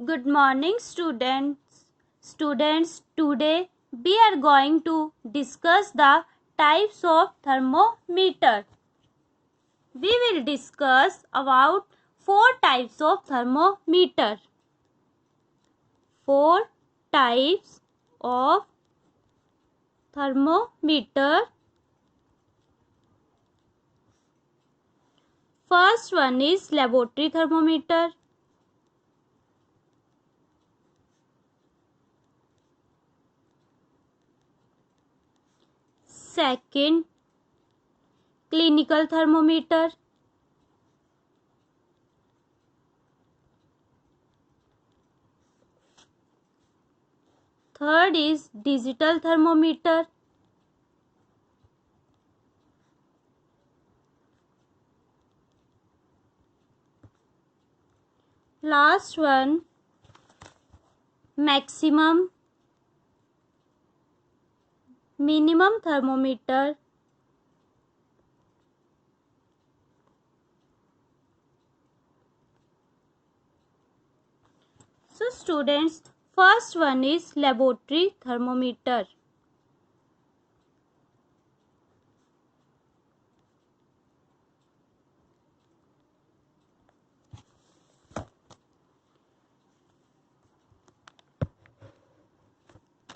Good morning, students. Today we are going to discuss the types of thermometer. We will discuss about four types of thermometer. Four types of thermometer. First one is laboratory thermometer. Second, clinical thermometer. Third is digital thermometer. Last one, maximum, minimum thermometer. So students, first one is laboratory thermometer.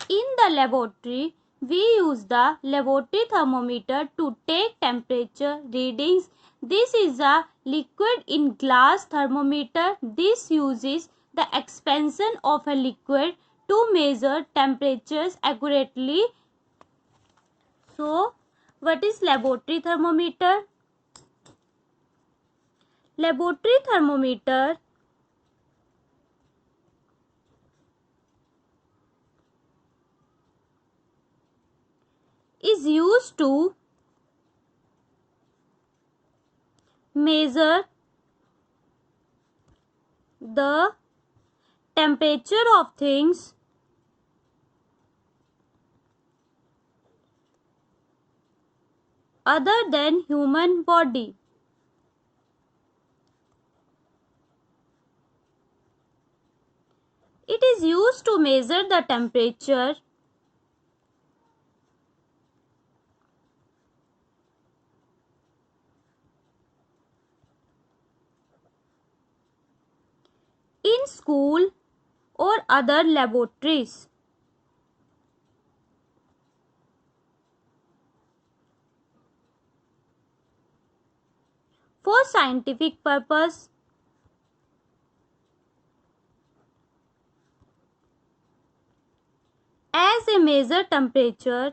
In the laboratory, we use the laboratory thermometer to take temperature readings. This is a liquid in glass thermometer. This uses the expansion of a liquid to measure temperatures accurately. So, what is laboratory thermometer? Laboratory thermometer is used to measure the temperature of things other than human body. It is used to measure the temperature in school or other laboratories. For scientific purpose, as a measure temperature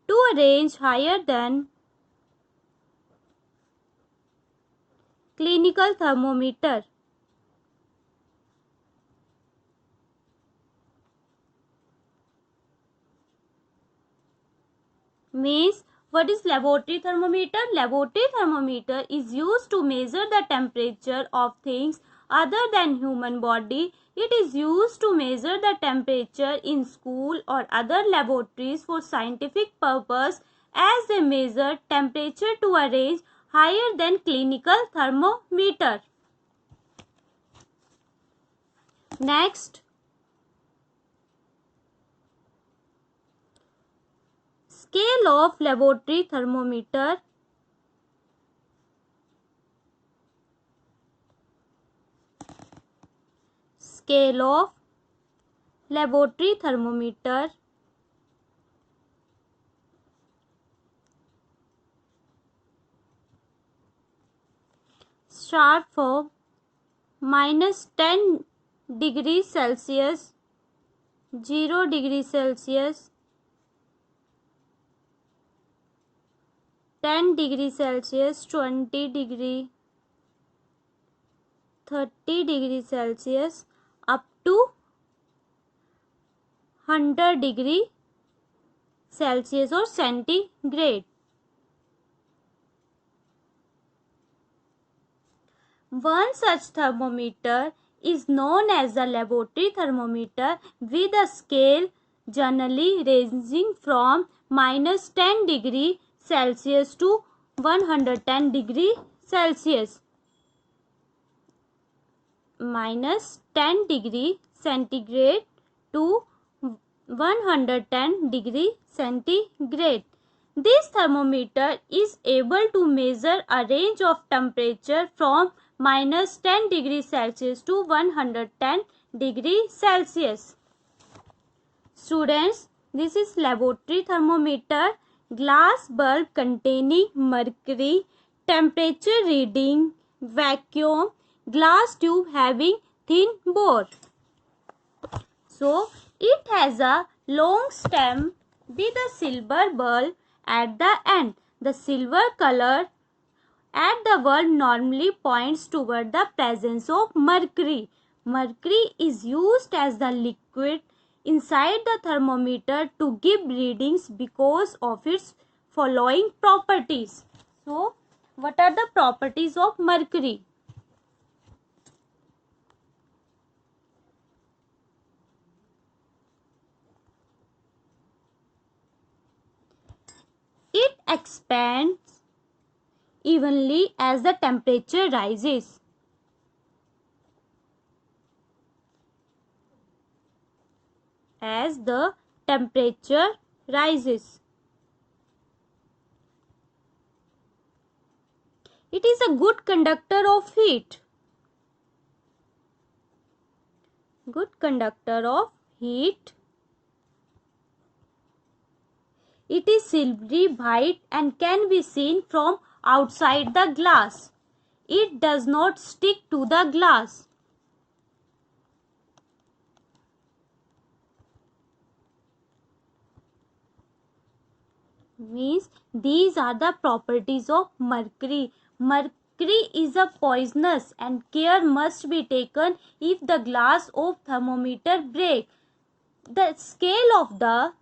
to a range higher than clinical thermometer. Means, what is laboratory thermometer? Laboratory thermometer is used to measure the temperature of things other than human body. It is used to measure the temperature in school or other laboratories for scientific purpose as they measure temperature to a range higher than clinical thermometer. Next, scale of laboratory thermometer. Scale of laboratory thermometer. Start from -10 degrees Celsius, 0 degrees Celsius, 10 degrees Celsius, 20 degree, 30 degrees Celsius up to 100 degree Celsius or centigrade. One such thermometer is known as the laboratory thermometer, with a scale generally ranging from -10 degree Celsius to 110 degree Celsius, minus 10 degree centigrade to 110 degree centigrade. This thermometer is able to measure a range of temperature from minus 10 degree Celsius to 110 degree Celsius. Students, this is laboratory thermometer, glass bulb containing mercury, temperature reading, vacuum, glass tube having thin bore. So, it has a long stem with a silver bulb at the end. The silver color at the bulb normally points toward the presence of mercury. Mercury is used as the liquid inside the thermometer to give readings because of its following properties. So, what are the properties of mercury? It expands evenly as the temperature rises. As the temperature rises. It is a good conductor of heat. Good conductor of heat. It is silvery white and can be seen from outside the glass. It does not stick to the glass. Means these are the properties of mercury. Mercury is a poisonous and care must be taken if the glass of thermometer break. The scale of the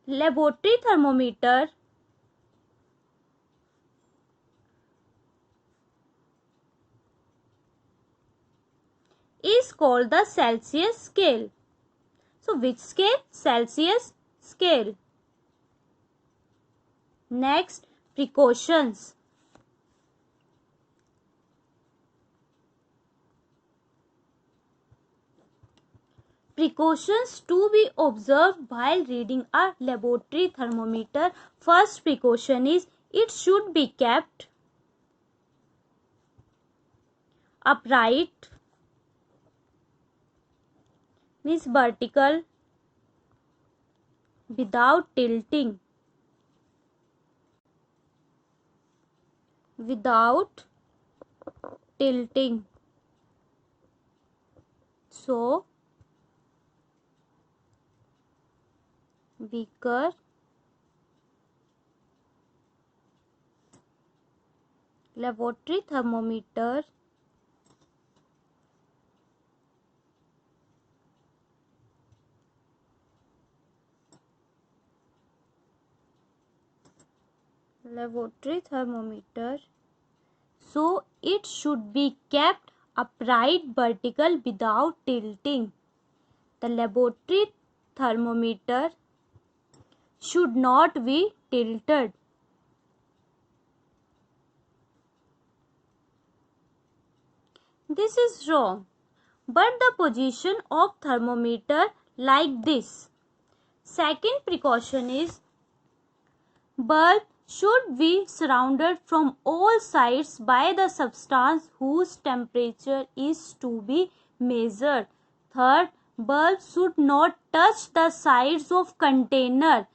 laboratory thermometer is called the Celsius scale. So which scale? Celsius scale. Next, precautions. Precautions to be observed while reading a laboratory thermometer. First precaution is it should be kept upright, means vertical, without tilting. Without tilting. So, beaker laboratory thermometer so it should be kept upright, vertical, without tilting. The laboratory thermometer should not be tilted. This is wrong, but the position of thermometer like this. Second precaution is bulb should be surrounded from all sides by the substance whose temperature is to be measured. Third, bulb should not touch the sides of container.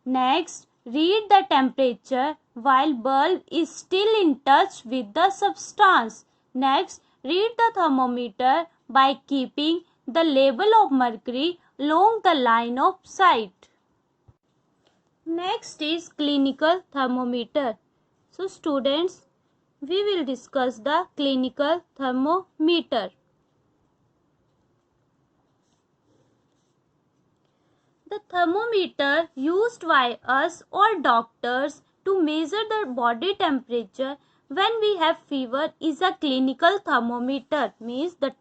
Next, read the temperature while bulb is still in touch with the substance. Next, read the thermometer by keeping the level of mercury along the line of sight. Next is clinical thermometer. So students, we will discuss the clinical thermometer. The thermometer used by us or doctors to measure the body temperature when we have fever is a clinical thermometer. Means the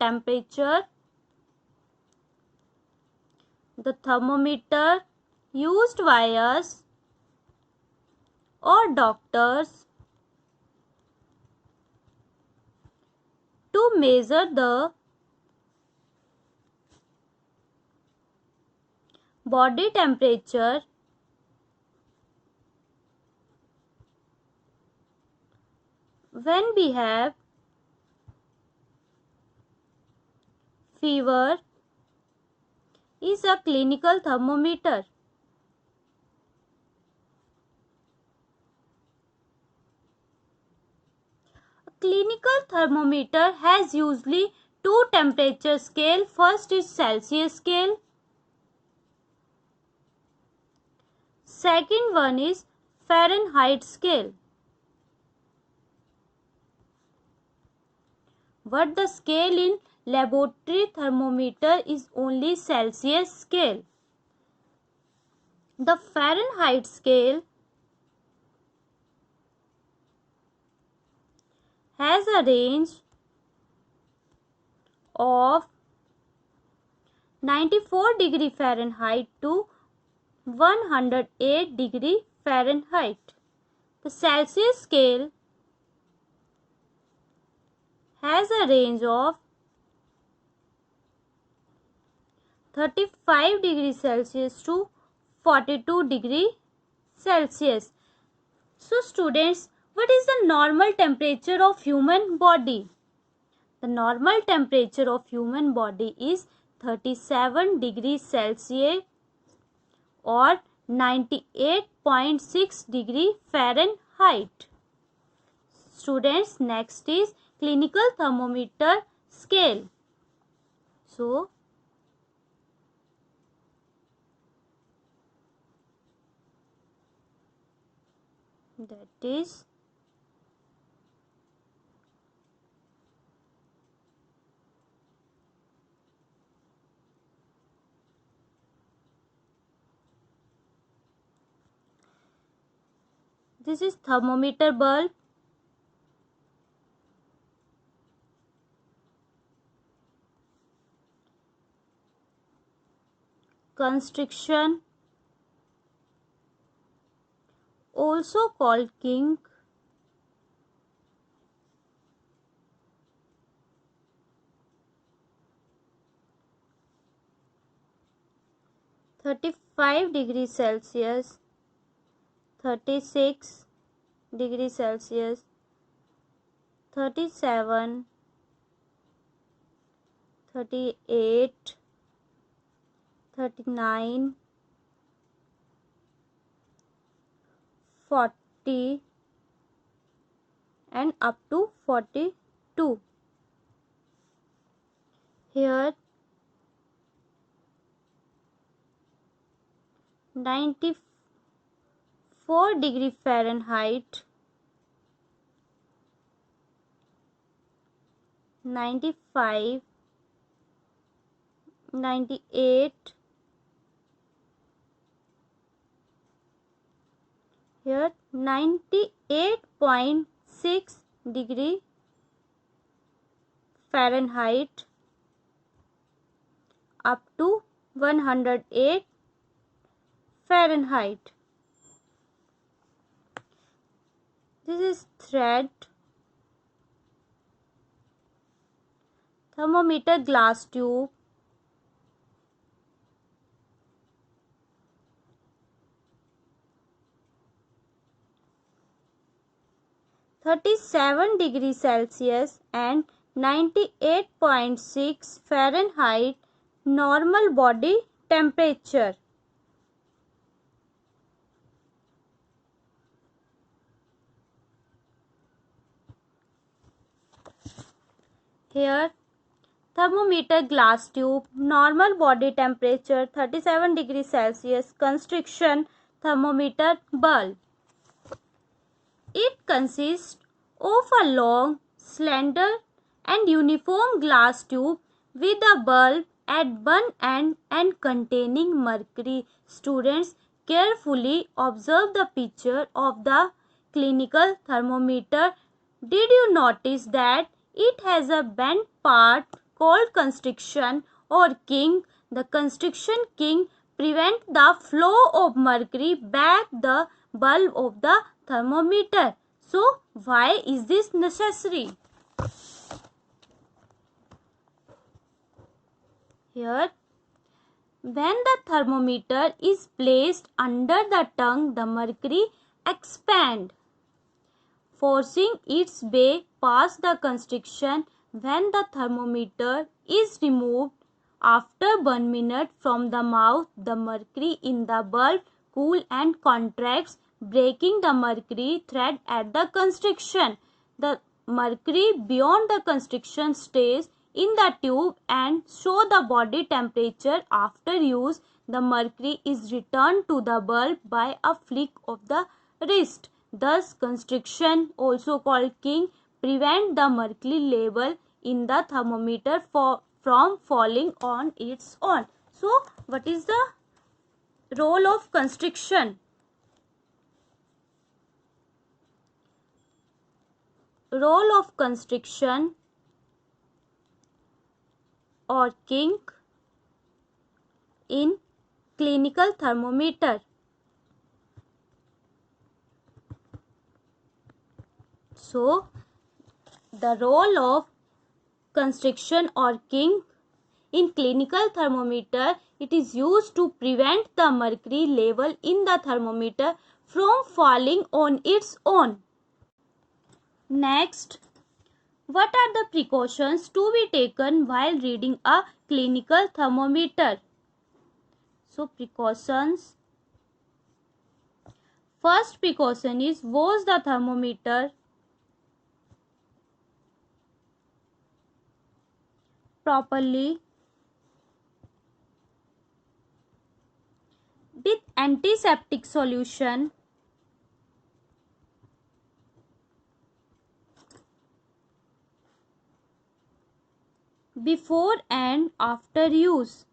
thermometer used by us or doctors to measure the body temperature when we have fever is a clinical thermometer. A clinical thermometer has usually two temperature scale. First is Celsius scale. Second one is Fahrenheit scale. But the scale in laboratory thermometer is only Celsius scale. The Fahrenheit scale has a range of 94 degree Fahrenheit to 108 degree Fahrenheit. The Celsius scale has a range of 35 degree Celsius to 42 degree Celsius. So students, what is the normal temperature of human body? The normal temperature of human body is 37 degrees Celsius or 98.6 degree Fahrenheit. Students, next is clinical thermometer scale. So, that is this is thermometer bulb. Constriction, also called kink. (35 degrees Celsius, 36 degrees Celsius, 37, 38, 39, 40 and up to 42. Here 94 degree Fahrenheit, 95, 98, here 98.6 degree Fahrenheit up to 108 Fahrenheit. This is thread, thermometer glass tube, (37 degrees Celsius and 98.6 Fahrenheit normal body temperature. Here thermometer glass tube, normal body temperature 37 degrees Celsius, constriction, thermometer bulb. It consists of a long, slender and uniform glass tube with a bulb at one end and containing mercury. Students, carefully observe the picture of the clinical thermometer. Did you notice that it has a bent part called constriction or kink? The constriction kink prevents the flow of mercury back the bulb of the thermometer. So why is this necessary? Here, when the thermometer is placed under the tongue, the mercury expands, forcing its way past the constriction. When the thermometer is removed after 1 minute from the mouth, the mercury in the bulb cools and contracts, breaking the mercury thread at the constriction. The mercury beyond the constriction stays in the tube and shows the body temperature. After use, the mercury is returned to the bulb by a flick of the wrist. Thus, constriction, also called king, prevent the mercury level in the thermometer from falling on its own. So, what is the role of constriction? Role of constriction or kink in clinical thermometer. So, the role of constriction or kink in clinical thermometer, it is used to prevent the mercury level in the thermometer from falling on its own. Next, what are the precautions to be taken while reading a clinical thermometer? So, precautions. First precaution is wash the thermometer properly with antiseptic solution before and after use.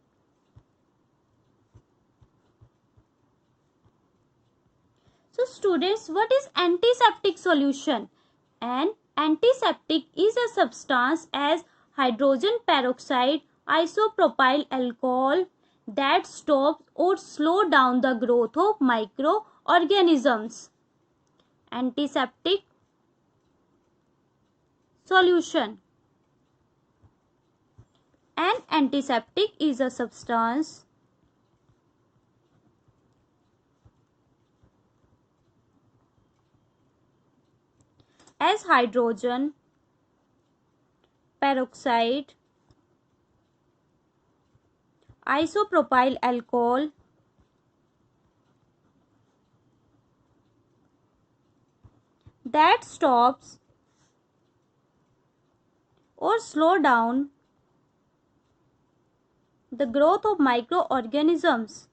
So students, what is antiseptic solution? An antiseptic is a substance as hydrogen peroxide, isopropyl alcohol that stops or slow down the growth of microorganisms. Antiseptic solution. An antiseptic is a substance as hydrogen peroxide, isopropyl alcohol that stops or slow down the growth of microorganisms.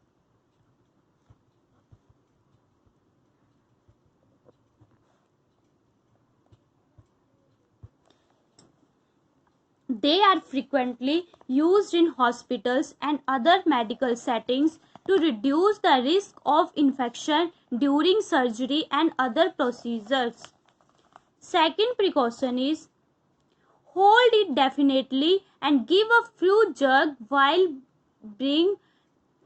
They are frequently used in hospitals and other medical settings to reduce the risk of infection during surgery and other procedures. Second precaution is hold it definitely and give a few jerks while bring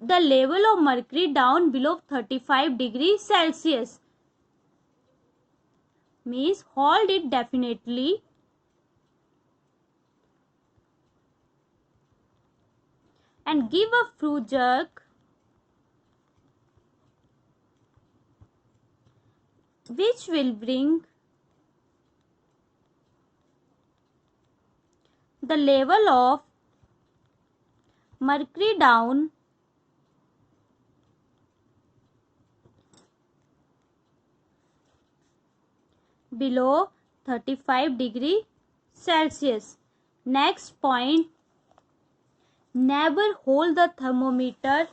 the level of mercury down below 35 degrees Celsius. Means hold it definitely and give a few jerk which will bring the level of mercury down below 35 degrees Celsius. Next point, never hold the thermometer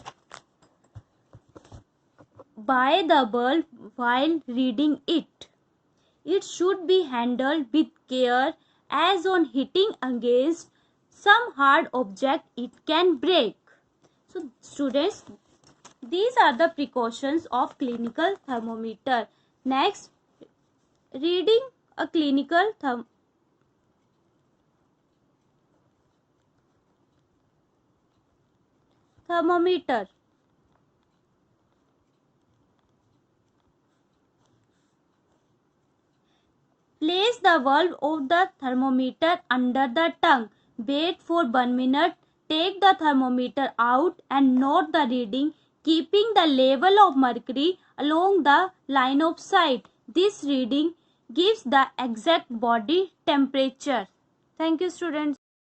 by the bulb while reading it. It should be handled with care as on hitting against some hard object it can break. So students, these are the precautions of clinical thermometer. Next, reading a clinical thermometer. Place the valve of the thermometer under the tongue. Wait for 1 minute. Take the thermometer out and note the reading, keeping the level of mercury along the line of sight. This reading gives the exact body temperature. Thank you, students.